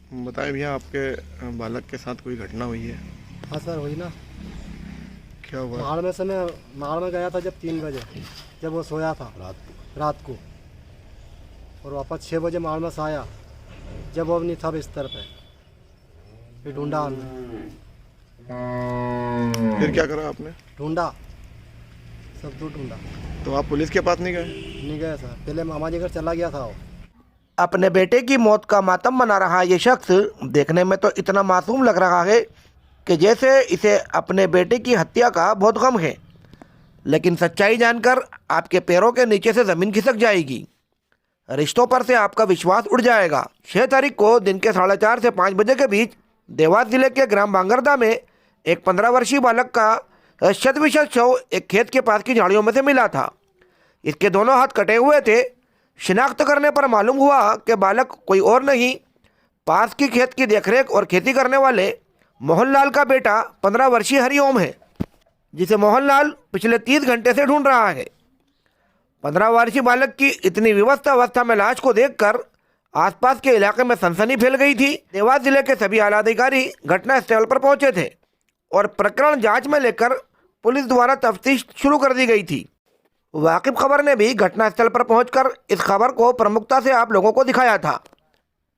बताएं भैया, आपके बालक के साथ कोई घटना हुई है? हाँ सर, वही ना। क्या हुआ? माड़ में गया था जब 3 बजे, जब वो सोया था रात को, और वापस 6 बजे माड़ में से आया जब वो नहीं था बिस्तर पे। फिर ढूंढा हमने, फिर क्या करा आपने? ढूंढा, सब दूर ढूंढा। तो आप पुलिस के पास नहीं गए? नहीं गया सर, पहले मामा जी घर चला गया था वो। अपने बेटे की मौत का मातम मना रहा ये शख्स देखने में तो इतना मासूम लग रहा है कि जैसे इसे अपने बेटे की हत्या का बहुत गम है, लेकिन सच्चाई जानकर आपके पैरों के नीचे से ज़मीन खिसक जाएगी। रिश्तों पर से आपका विश्वास उड़ जाएगा। 6 तारीख को दिन के 4:30 से 5 बजे के बीच देवास जिले के ग्राम बांगरदा में एक 15 वर्षीय बालक का शत-विशत शव एक खेत के पास की झाड़ियों में से मिला था। इसके दोनों हाथ कटे हुए थे। शिनाख्त करने पर मालूम हुआ कि बालक कोई और नहीं, पास की खेत की देखरेख और खेती करने वाले मोहनलाल का बेटा 15 वर्षीय हरिओम है, जिसे मोहनलाल पिछले 30 घंटे से ढूंढ रहा है। 15 वर्षीय बालक की इतनी विवस्त्र अवस्था में लाश को देखकर आसपास के इलाके में सनसनी फैल गई थी। देवास जिले के सभी आला अधिकारी घटनास्थल पर पहुंचे थे और प्रकरण जांच में लेकर पुलिस द्वारा तफ्तीश शुरू कर दी गई थी। वाकिफ खबर ने भी घटनास्थल पर पहुंचकर इस खबर को प्रमुखता से आप लोगों को दिखाया था।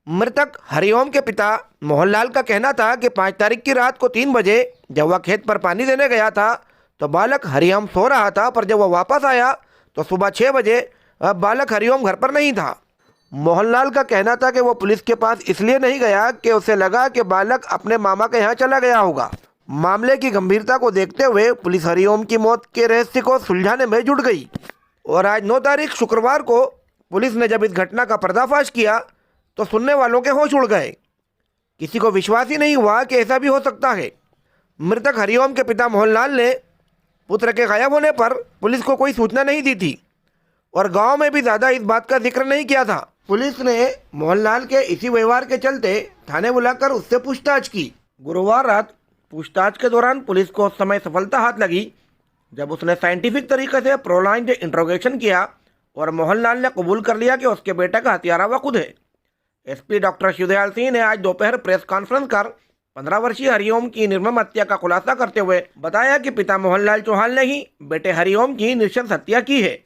मृतक हरिओम के पिता मोहनलाल का कहना था कि 5 तारीख की रात को 3 बजे जब वह खेत पर पानी देने गया था तो बालक हरिओम सो रहा था, पर जब वह वापस आया तो सुबह 6 बजे बालक हरिओम घर पर नहीं था। मोहनलाल का कहना था कि वो पुलिस के पास इसलिए नहीं गया कि उसे लगा कि बालक अपने मामा के यहाँ चला गया होगा। मामले की गंभीरता को देखते हुए पुलिस हरिओम की मौत के रहस्य को सुलझाने में जुट गई और आज 9 तारीख शुक्रवार को पुलिस ने जब इस घटना का पर्दाफाश किया तो सुनने वालों के होश उड़ गए। किसी को विश्वास ही नहीं हुआ कि ऐसा भी हो सकता है। मृतक हरिओम के पिता मोहनलाल ने पुत्र के गायब होने पर पुलिस को कोई सूचना नहीं दी थी और गांव में भी ज़्यादा इस बात का जिक्र नहीं किया था। पुलिस ने मोहनलाल के इसी व्यवहार के चलते थाने बुलाकर उससे पूछताछ की। गुरुवार रात पूछताछ के दौरान पुलिस को उस समय सफलता हाथ लगी जब उसने साइंटिफिक तरीके से प्रोलाइंड इंट्रोगेशन किया और मोहनलाल ने कबूल कर लिया कि उसके बेटे का हत्यारा वह खुद है। एसपी डॉक्टर शिवदयाल सिंह ने आज दोपहर प्रेस कॉन्फ्रेंस कर 15 वर्षीय हरिओम की निर्मम हत्या का खुलासा करते हुए बताया कि पिता मोहनलाल चौहान ने ही बेटे हरिओम की नृशंस हत्या की है।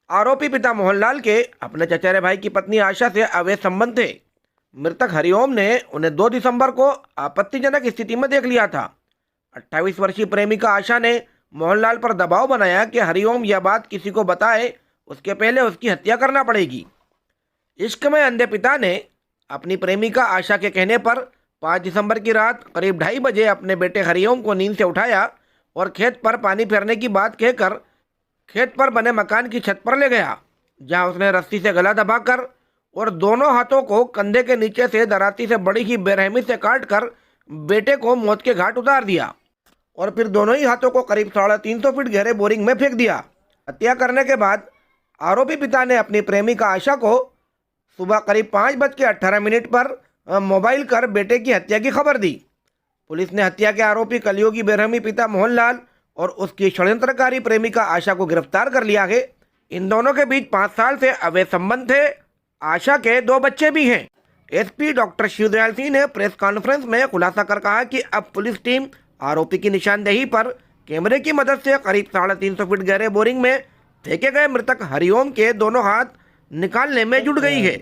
आरोपी पिता मोहनलाल के अपने चचेरे भाई की पत्नी आशा से अवैध संबंध थे। मृतक हरिओम ने उन्हें 2 दिसंबर को आपत्तिजनक स्थिति में देख लिया था। 28 वर्षीय प्रेमिका आशा ने मोहनलाल पर दबाव बनाया कि हरिओम यह बात किसी को बताए उसके पहले उसकी हत्या करना पड़ेगी। इश्क में अंधे पिता ने अपनी प्रेमिका आशा के कहने पर 5 दिसंबर की रात करीब 2:30 बजे अपने बेटे हरिओम को नींद से उठाया और खेत पर पानी फेरने की बात कहकर खेत पर बने मकान की छत पर ले गया, जहां उसने रस्सी से गला दबाकर और दोनों हाथों को कंधे के नीचे से दराती से बड़ी ही बेरहमी से काटकर बेटे को मौत के घाट उतार दिया और फिर दोनों ही हाथों को करीब 350 फीट गहरे बोरिंग में फेंक दिया। हत्या करने के बाद आरोपी पिता ने अपनी प्रेमिका आशा को सुबह करीब 5:18 पर मोबाइल कर बेटे की हत्या की खबर दी। पुलिस ने हत्या के आरोपी कलयुगी बेरहमी पिता मोहनलाल और उसकी षड्यंत्रकारी प्रेमिका आशा को गिरफ्तार कर लिया है। इन दोनों के बीच 5 साल से अवैध संबंध थे। आशा के 2 बच्चे भी हैं। एसपी डॉक्टर शिवदयाल सिंह ने प्रेस कॉन्फ्रेंस में खुलासा कर कहा कि अब पुलिस टीम आरोपी की निशानदेही पर कैमरे की मदद से करीब 350 फीट गहरे बोरिंग में फेंके गए मृतक हरिओम के दोनों हाथ निकालने में जुट गई है।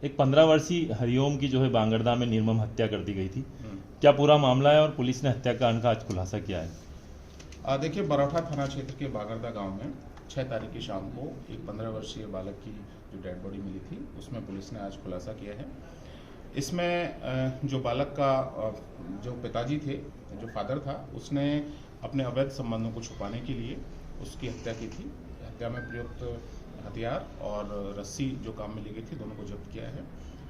एक 15 वर्षीय हरिओम की जो है बांगरदा में निर्मम हत्या कर दी गई थी, क्या पूरा मामला है और पुलिस ने हत्याकांड का आज खुलासा किया है? देखिए, बरौठा थाना क्षेत्र के बांगरदा गांव में 6 तारीख की शाम को एक 15 वर्षीय बालक की जो डेड बॉडी मिली थी उसमें पुलिस ने आज खुलासा किया है। इसमें जो बालक का जो पिताजी थे, जो फादर था, उसने अपने अवैध संबंधों को छुपाने के लिए उसकी हत्या की थी। हत्या में प्रयुक्त हथियार और रस्सी जो काम में ली गई थी, दोनों को जब्त किया है।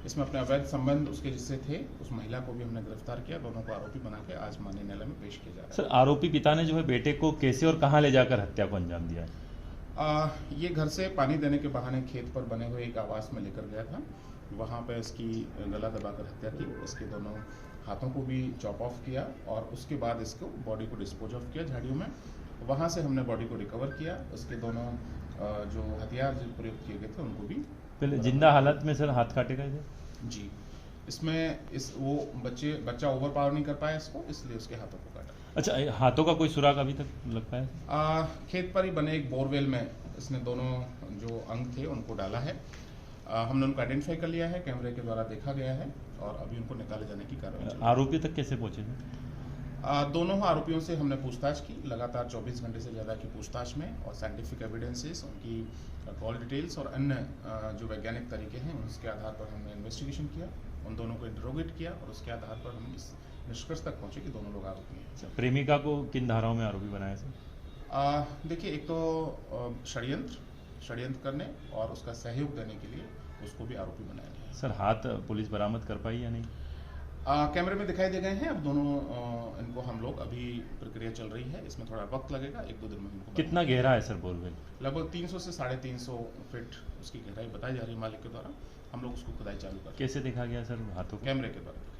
इसमें अपने अवैध संबंध उसके जिससे थे उस महिला को भी हमने गिरफ्तार किया। दोनों को आरोपी बना के आज माननीय न्यायालय में पेश किया जा रहा है। सर, आरोपी पिता ने जो है बेटे को कैसे और कहां ले जाकर हत्या को अंजाम दिया है? ये घर से पानी देने के बहाने खेत पर बने हुए एक आवास में लेकर गया था। वहाँ पर इसकी गला दबाकर हत्या की। इसके दोनों हाथों को भी चॉप ऑफ किया और उसके बाद इसको बॉडी को डिस्पोज ऑफ किया झाड़ियों में। वहाँ से हमने बॉडी को रिकवर किया। उसके दोनों जो हथियार जो प्रयोग किए गए थे उनको भी पहले जिंदा हालत में सर हाथ काटे गए थे? जी, इसमें वो बच्चा ओवर पावर नहीं कर पाया इसको, इसलिए उसके हाथों को काटा। अच्छा, हाथों का कोई सुराग अभी तक लग पाया? खेत पर ही बने एक बोरवेल में इसने दोनों जो अंग थे उनको डाला है। हमने उनको आइडेंटिफाई कर लिया है, कैमरे के द्वारा देखा गया है और अभी उनको निकाले जाने की कार्रवाई चल रही है। आरोपी तक कैसे पहुंचे थे? दोनों आरोपियों से हमने पूछताछ की, लगातार 24 घंटे से ज़्यादा की पूछताछ में, और साइंटिफिक एविडेंसेस, उनकी कॉल डिटेल्स और अन्य जो वैज्ञानिक तरीके हैं उसके आधार पर हमने इन्वेस्टिगेशन किया, उन दोनों को इंटरोगेट किया और उसके आधार पर हम इस निष्कर्ष तक पहुंचे कि दोनों लोग आरोपी हैं। प्रेमिका को किन धाराओं में आरोपी बनाया सर? देखिए, एक तो षड्यंत्र करने और उसका सहयोग देने के लिए उसको भी आरोपी बनाया गया है। सर, हाथ पुलिस बरामद कर पाई या नहीं? कैमरे में दिखाई दे गए हैं। अब दोनों इनको हम लोग, अभी प्रक्रिया चल रही है, इसमें थोड़ा वक्त लगेगा, 1-2 दिन में इनको। कितना गहरा है सर बोरवेल? लगभग 300 से 350 फीट उसकी गहराई बताई जा रही है मालिक के द्वारा। हम लोग उसको खुदाई चालू कर। कैसे देखा गया सर हाथों को? कैमरे के द्वारा।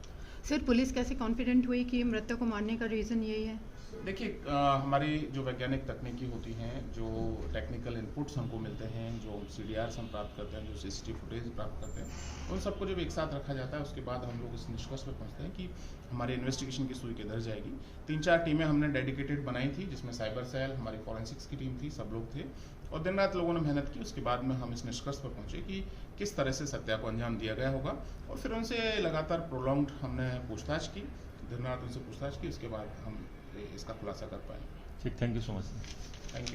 सर, पुलिस कैसे कॉन्फिडेंट हुई कि मृतक को मारने का रीज़न यही है? देखिए, हमारी जो वैज्ञानिक तकनीकी होती हैं, जो टेक्निकल इनपुट्स हमको मिलते हैं, जो CDRs हम प्राप्त करते हैं, जो CCTV फुटेज प्राप्त करते हैं, उन सबको जब एक साथ रखा जाता है उसके बाद हम लोग इस निष्कर्ष पर पहुंचते हैं कि हमारी इन्वेस्टिगेशन की सुई किधर जाएगी। 3-4 टीमें हमने डेडिकेटेड बनाई थी, जिसमें साइबर सेल, हमारी फॉरेंसिक्स की टीम थी, सब लोग थे और दिन रात लोगों ने मेहनत की। उसके बाद में हम इस निष्कर्ष पर पहुंचे कि किस तरह से हत्या को अंजाम दिया गया होगा, और फिर उनसे लगातार प्रोलॉन्ग्ड हमने पूछताछ की, दिन रात उनसे पूछताछ की, उसके बाद हम इसका खुलासा कर पाए। ठीक, thank you so much. Thank you.